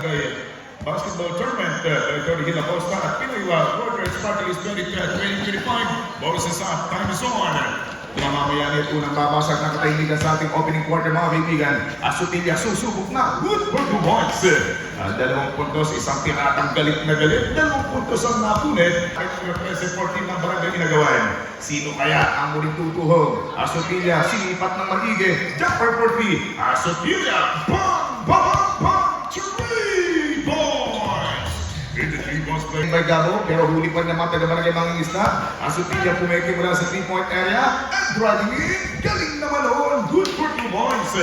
Basketball tournament, Tony Hila Costa at Pinoywa Quarters Party is 2025. Boses sa time zone. Mamamaya niya po nang babasag ng katahimikan sa ating opening quarter mga kaibigan. Asutilla susubok na. Good for 2 points. 2 puntos, isang tiratang galit na galit. 2 puntos ang napunit. At represent 14 ng barangay ginagawan. Sino kaya ang muling tutuhog? Asutilla, sinipat ng magiging. Jumper for 3. Asutilla, bang, bang, bang, 3 points. In the 3 points play by Gabo, pero huli pa naman taga-barangay mga isda. Asutilla pumeke mula sa 3-point area. Driving in, galing naman noon, good for 2 points.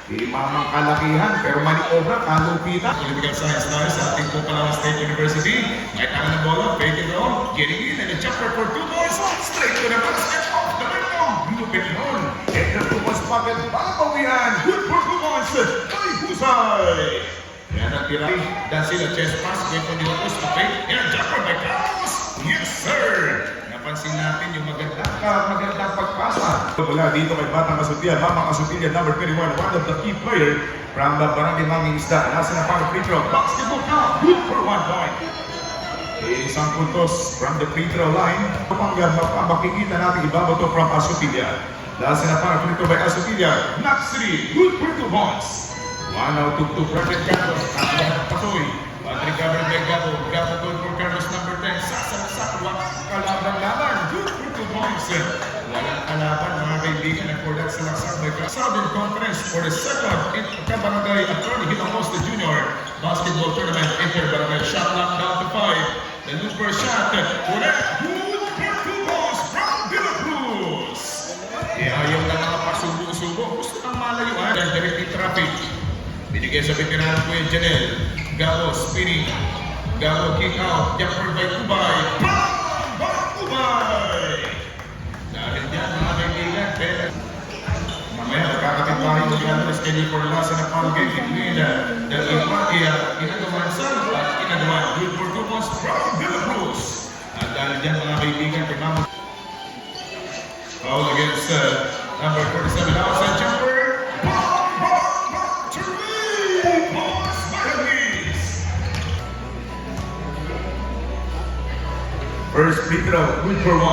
Imamang kalakihan, pero maniobra, kalupitan. Political Science tayo sa ating Palawan State University. May tangan ng bola, fake it on, getting in, and a jumper for 2 points. Straight to the basket, off the window, lupit noon. And the 2 points pocket, babawian, good for 2 points. Ay, husay. Yan ang tira, dahil sila chest pass, may punilos, okay, and jumper by Carlos. Yes, sir. Napansin natin yung magandang pagpasa. Wala dito kay Batang Asutilla, Mamang Asutilla, number 21, one of the key player from the Barangay Manging Isda. Nasa na pang free throw, basketball count, good for 1 point. Isang puntos from the free throw line. Makikita natin ibabato from Asutilla. Nasa na pang free throw by Asutilla, knock 3, good for 2 points. 1 out of 2, Project Carlos, Patoy. Patrick Gabriel by Gabo, Gabo goal for Carlos, number 10, Sasak, kalaban-laban, good for 2 points. Walang kalaban, mga kaibigan, and for that selection by Southern Conference for the second Kabarangay Attorney Hilacosta Jr. Basketball Tournament, Inter-Barangay shot clock down to 5. The Looper shot, correct, good for 2 points from De La Cruz. Ayaw na mga pasubo-subo, gusto nang malayuan, and direct traffic. Binigay sa veteran Kuya Janel. Gabo spinning. Gabo kick out. Jumper by Kubay. Bang! Bang! Kubay! Dahil dyan mga kaibigan, mamaya nakakapit tayo ng Gabo schedule for last and a foul game between the Ipatia, Inagawan San at Inagawan. Good for 2 points from De La Cruz. At dahil dyan mga kaibigan, tingnan foul against number 47 outside jumper. First free throw, good for 1.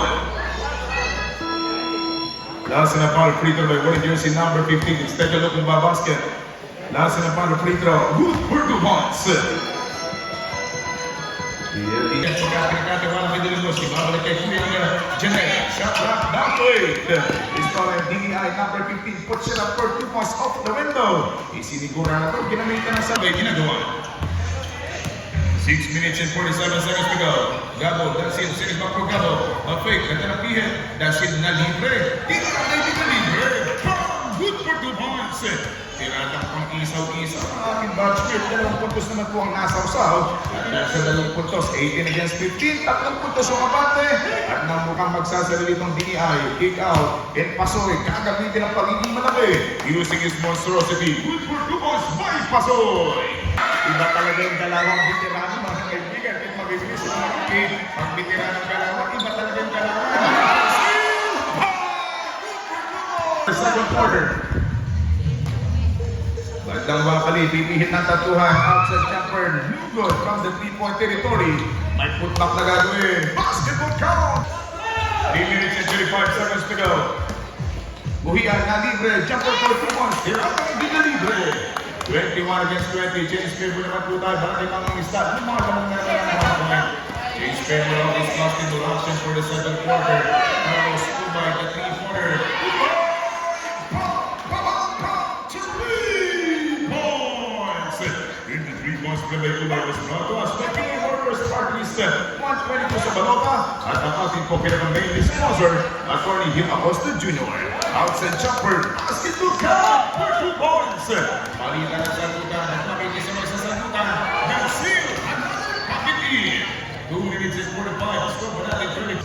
Last na foul free throw by wearing jersey number 15. Instead of looking by basket. Last na foul free throw, good for 2 points. Iyan pagkakakate wala may dilimos. Ibabalik kay Kuya Janel. Shot clock down to 8. Install DEI number 15. Puts it up for 2 points off the window. Isinigura na ito. Ginamitan ng sabay. Ginagawa. 6 minutes and 47 seconds to go. Gabo, Dasil, sinibak po Gabo. Fake, natanapihin. Dasil na libre. Dito na tayo na libre. Good for 2 points. Tiratang pang isaw-isaw. Ang aking batchmate, 2 puntos naman po ang nasaw-saw. At sa 2 puntos, 18 against 15. 3 puntos ang abate. At nang mukhang magsasarili itong DEI. Kick out. And Pasoy, gagamitin ang pagiging malaki. Using his monstrosity. Good for 2 points by Pasoy. Iba talaga yung dalawang veterano, mga kaibigan. Kahit mabibilis sa mga kid, ang veterano ng dalawa, iba talaga yung dalawa. Second quarter. Bandang Wakali, pipihit ng tatuhan. Outside jumper, no good from the 3-point territory. May putback na gagawin. Basketball count! 3 minutes and 35 seconds to go. Buhian na libre, jumper for 2 points. Tiratang hindi na libre. 21 against 20. Change favor naman po tayo. Barangay Manging Isda. Yung mga ganong na naman. Change favor of this basketball action for the second quarter. Carlos Kubay, the 3-pointer. 3 points! In the 3 points, Kubay was brought to us by King Warriors Parties. 122 sa Balota. At ang ating po pinaka-main sponsor, Attorney Hilacosta Jr. Outside jumper, basketball count for 2 points. Palitan ang sagutan at makikisamay sa sagutan. Dasil at Kapiti. 2 minutes and 45. Score pa natin 30.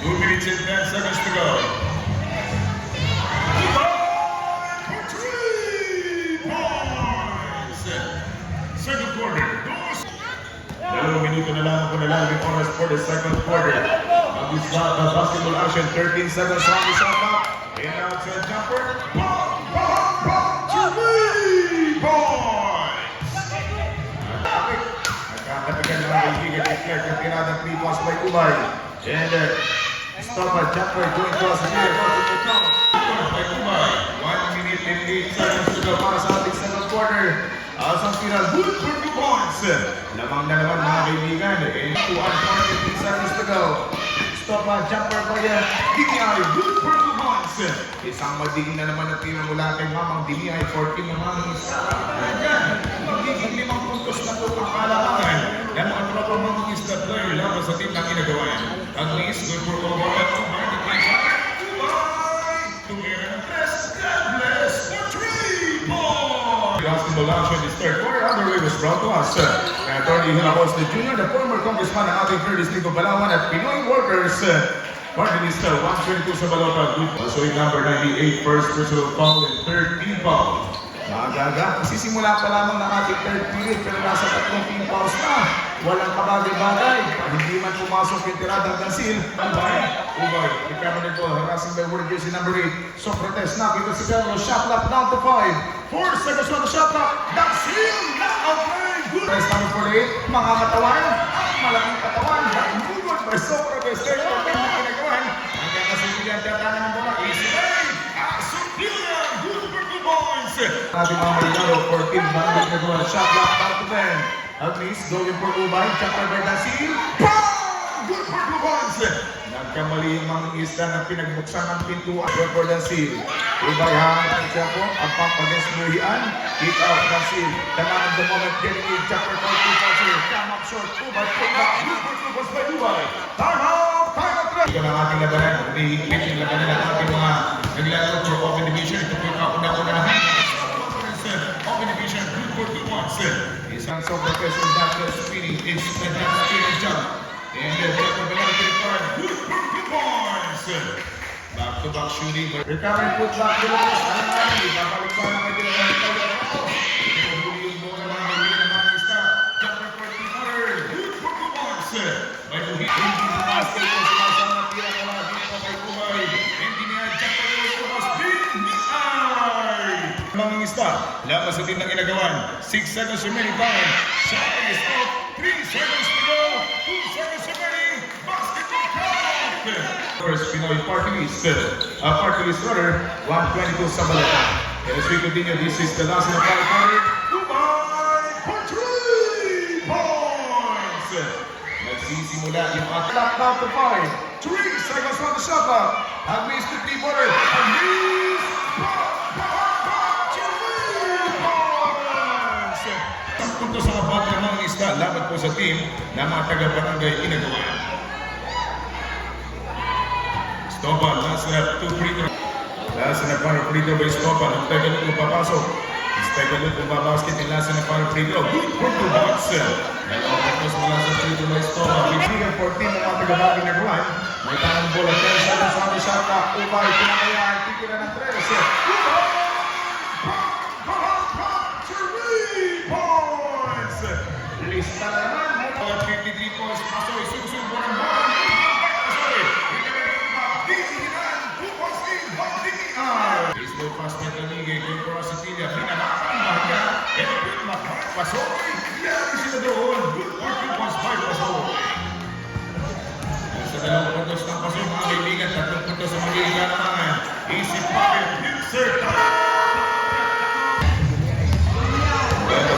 2 minutes and 10 seconds to go. For 3 points. Second quarter. 2 minuto na lang po na lang yung oras for the second quarter. Basketball action, 13 seconds on the shot clock. And outside jumper. Bang, bang, bang, 3 points! declared yung tirada 3 pass by Ubay. And stop at Jumper going cross the field. By Ubay. 1 minute and 8 seconds to go para sa ating second quarter. Asang tira, good for 2 points. Lamang na naman mga kaibigan. And 1 point and 3 seconds to go. Stop at Jumper by DTI, good for 2 points. Isang magiging na naman ang tira mula kay Mamang DTI, 14 naman isa. Magiging 5 puntos na ito ang kalamangan ng mga tropa mga isla player laban sa team na ginagawa. At least, good for over at 2 tumira ng press. God bless for 3 points. Basketball action is third quarter. Underway was brought to us. Attorney Hila Costa Jr., the former congressman ng ating third district of Palawan at Pinoy Workers. Party Lista 122 sa Balota. Also in number 98, first personal foul and third team foul. Magaga, sisimula pa lamang ng ating third period pero nasa 3 team fouls na. Walang kabagay-bagay. Hindi man pumasok yung tirada ng seal. Ubay, recovered po, harassing by word jersey number 8. Socrates, nakita si Pedro, shot clock down to 5. 4 seconds on the shot clock. That seal, not outplayed. Good. Press number 48, mga katawan, malaking katawan. Good by Socrates. Third quarter na kinagawan. Hanggang kasipigan, tatangan ng bola. Easy way. Asubilan, good for 2 points. Ating mga Marinaro, 14, bandit na gawa. Shot clock down to 10. At least, going for Ubay, chapter by Dasil. Bang! Good for 2 points. Nagkamali yung mga isla na pinagbuksan ng pintuan for Dasil. Ubay hangat siya po, ang pump against Muhian. Kick out Dasil. The man of the moment getting in, chapter 42 passer. Come up short, Ubay, pull back. Good for 2 points by Ubay. Time out! Time out! Ito ng ating labanan. Umihigpit yung labanan ng ating mga naglalaro for open division. Ito po yung kauna-una na open division, good for 2 points. Isang sobrang question that was winning. It's a devastating jump. And the penalty card, good for 2 points. Back-to-back shooting. Recovery put back to the post. Ano na rin? Babalik pa naman din ang mga pinahuli yung bola ng mga ng mga isa. Jumper for 3 good for 2 points. May buhit. Hindi pumasok yung sumasama na tira na mga dito kay Kumay. Hindi niya jumper yung pumas. Mga isda, laban sa team ng inagawan. 6 seconds remaining time. Shot is out. 3 seconds to go. 2 seconds remaining. Basketball count. First, Pinoy Party List. Party List order, 122 sa Balota. And as we continue, this is the last in the final quarter. Ubay for 3 points. Nagsisimula yung ating lock down to 5. 3 seconds on the shot clock. At least the 3-pointer. At least. Punto sa kapat ng mga isda, laban po sa team na mga taga-barangay inagawa. Stopa, last na 2 free throw. Last na para free throw by Stopa. Ang tagalog kung papasok. Tagalog kung babasket yung last na para free throw. Good for 2 points. Nagpapos mula sa free throw by Stopa. Bibigyan 14 ng mga taga-barangay inagawa. May tanong bola. 10 seconds on the shot clock. Ubay, pinakayaan. Titira ng 3. Lista na naman. 53 points. Pasoy, susubo ng bola. Pasoy. Dinihan. 2 points in. Dinihan. Baseball pass na Taligay. Kay Corositilia. Pinakakamaga. Pasoy. Yan sila doon. Good for 2 points by Pasoy. Sa 2 puntos ng Pasoy, mga kaibigan. 3 puntos sa magiging naman. Easy pocket. Insert.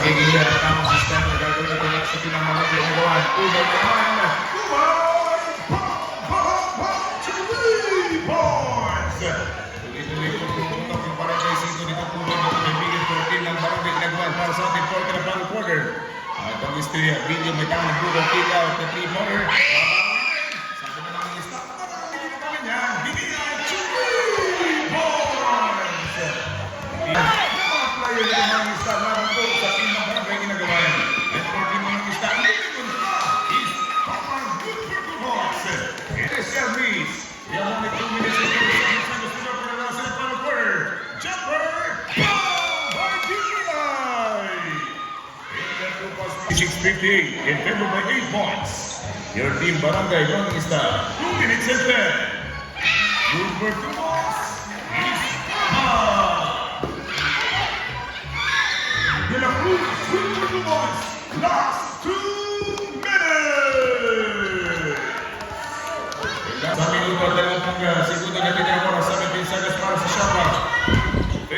Magiging tamang system na gagawin ito na sa pinamalag na nagawa. Ubay naman. Ubay! 3 points! Tuloy-tuloy po pumuntok yung barangay sito dito po ng kaibigan 14 ng barangay nagawa para sa ating quarter na final quarter. At ang istorya, video may tamang nagbugang kick out na 3-pointer. Sabi na lang ang lista. Hindi ko kami niyan. Bigyan 3 points! Mga player na mga lista naman po sa team ng barangay ginagawa. And 14 mga lista. Is Papa good for 2 points. It is Elvis. We have only 2 minutes and 30 seconds to go for the last and final quarter. Jumper! Bang! By DEI! 6:58 in favor by 8 points. Your team Barangay running star. 2 minutes and 10. Good for 2 points. Is De La Cruz, good for 2 points. Last 2 minutes.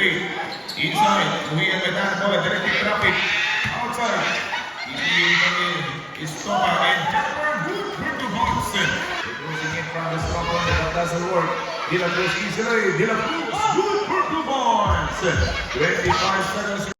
Ray. Inside, Muhian by that ball, directing traffic. Outside, is Topa and good to Hodgson. Closing in from the slump on that doesn't work. De La Cruz easily, De La Cruz, good for 2 points. 25 seconds.